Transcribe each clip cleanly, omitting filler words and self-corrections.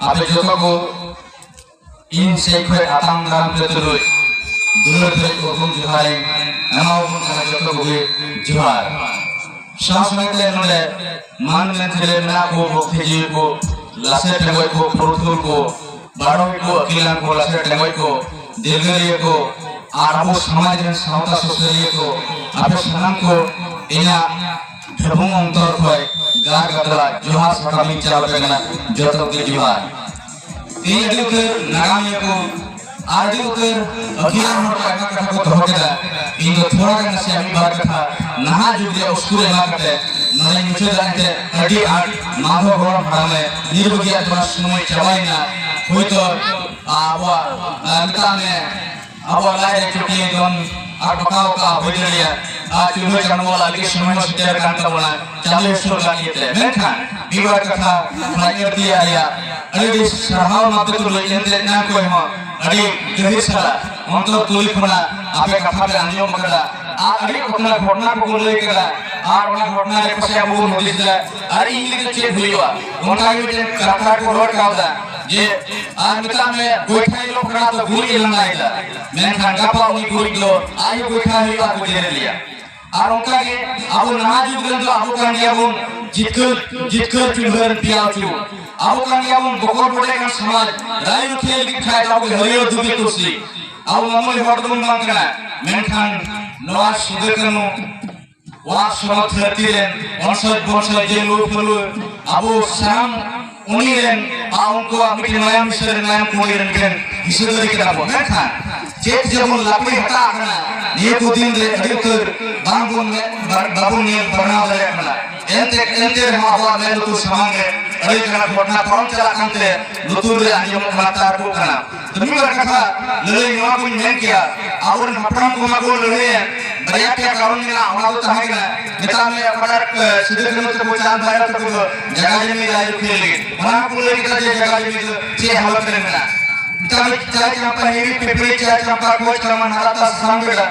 abe joto ko in sei khoi atang dam le tuloi dulur thai ko bung juhai namau bung kana joto ko ge juhar samsung le nole man men thele na ko bokthi ji ko lase lengoi ko purutul ko baroi ko akilan ko lase lengoi ko dilgariya ko ar abo samaj ren sawta sosialiya ko abe sanam ko ina Bung ontor khoi gar gadala juhar sakami chal pegana joto ge juhar ini adi nagamiya ko adi akilan hor ka kata ko doho keda indo thoda gan se ami bar katha naha jugre uskure ma kate nalai muche dante adi art madho gorom harame nirbugiya thora sumoy chabaina hoyto awa mitane awa lai chuki don ar bakao ka hoideliya चुल्हे जानवा लगे समय seater कांटा बना 40 साल का ये मेंखान बिवार कथा नायर दिया या अरे सरहाव माते तो लेंदे ना कोई हो अरे गहिर साला मतलब तुलिक बना आपे कथा पे आनियो मगड़ा आ अरे घटना को ले करा आर ओना घटना रे पसे अब नोटिस ला अरे इंग्लिश चेक हुईवा ओना के कथा को रोड कावदा जे आ मिता में गोइठा लोग करा तो गुली लंगाइला मेंखान कापा उनी गुली लो आयो गोइठा हुईवा को दे लिया আর ওটাকে আবু নাজুক গেল আবু কানিয়াবুন জিতকর পিলহর পিয়াচু আবু কানিয়াবুন বকর পড়ে গেল সমাজ রাইল খেল খায় আবু হরিয় দুবে কুসলি আবু মামুল হরদুন মাংকনা মেনখান নওয়াজ সুদেকনো ওয়াজ সমাজ হতিলেন বংশজ যে লোক হলো আবু শাম উনিরেন আউনকো আমি নয়া মিশরের নাম কোডিরেন কেন হিসেবে রাখবো মেনখান चेक जेमन लापे हटा आकना ये को दिन रे अधिकतर बांगुन में बाबू ने बनाव ले आकना एंते हम आवा में लुतु सामने अरे कना घटना परम चला कांते लुतु रे आयम मातार को कना तुमी वर कथा ले नवा को मेन किया और हपड़म को मगो ले बरिया के कारण में आना तो है ना नेता में बड़ा सीधे में तो चार भाई तो जगह में जाए खेल गए वहां को ले के जगह में छे हालत में ना चाहे चंपा हेवी पेपरे चाहे चंपा कोच कमान हालाता सांगेड़ा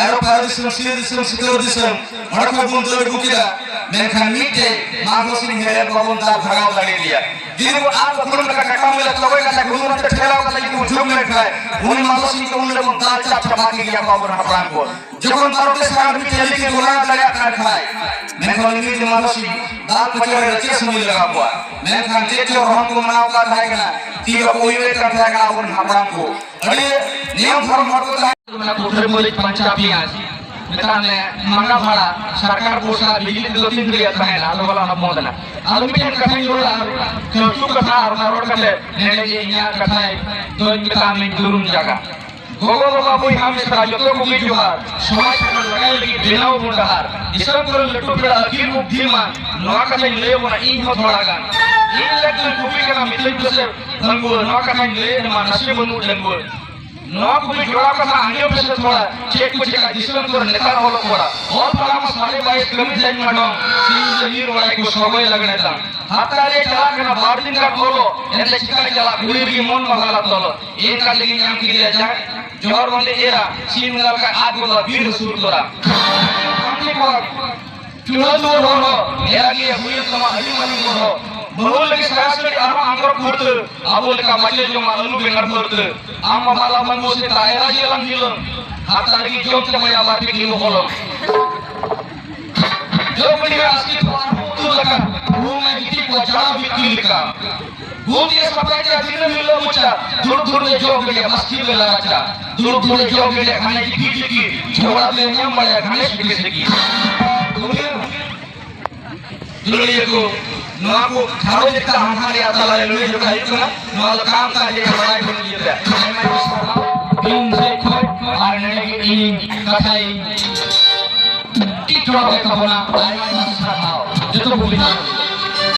एरो फारिसम सिलेदिसम सिकोदिसम मड़का बुंदर गुकिरा मेनखान मीटे मागोसिन हेरे बाबुन दा भगाव लड़ी लिया दिन को आप खुलम का कटा मिला तबे का गुरुन ते ठेलाव का लगी झुम में खाए उन मागोसिन को उन लोग दाल चाप चबा के गया बाबुन हपरान को जब तारोटे साथ में चली के गोला लगा खाए मेनखान मीटे मागोसिन दाल पचड़े रचे सुनी लगा हुआ मेनखान जेके और हम को मनाव का है ना तीर कोई वे करता है उन हपरान को अरे नियम फॉर्म हटो ना पुत्र मलिक पंचापी आज मिताने मंगा भाड़ा सरकार पोसा बिजली दो तीन दिया है आलो वाला हम मोदना आलो मिटन कथा जोड़ा क्यों कथा और रोड कले नेने ये यहां कथा है तो मिता में दुरुन जगह गोगो गोगो कोई हम से राजतो को की जुहार समाज में लगाई की बिनाव मुंडहार इसम कर लट्टू बेड़ा अखिर मुक्ति मा नवा कथा ले बोना इन हो थोड़ा गान इन लगन कुपी का मिले से रंगो नवा कथा ले मा नसीब बनु रंगो नवा कुपी जोड़ा कथा आगे पे से थोड़ा चेक को चेक जिसम कर नेता होलो पड़ा और पड़ा मा सारे भाई कमी लाइन मानो सीन जमीर वाला को समय लगने था हाथा रे चला के ना 12 दिन का खोलो एते चिका चला गुली की मन मसाला तोलो एक का लेकिन नाम की ले जा जोर बंदे एरा सीन मिला का आग बोला वीर सुर तोरा हमने को चुना दूर हो एरा के हुई तमा हली मनी हो बहुल के सरासरी आरो आंगर फुरत आबोल का मजे जो मालू बेंगर फुरत आम माला मनमो से तायरा जेलम हिलन हाथा रे की जोक चमया माटी की होलो जो बड़ी आसी तू लगा वो में इति को जड़ा बिकी लिखा भूल ये सपाई का दिन मिलो मुचा दूर दूर में जोग ले मस्ती में लगा दूर दूर में जोग ले खाने की पीछे की झोड़ा में नियम बड़े खाने की की दुनिया को नवा को खाओ देखता हमारे आता ला लोए जो खाई तो ना नवा काम का ये बड़ाई बन लिया इन से खोई और ने इन कथाई टिटवा का बना आई मस्त खाओ जो तो बोली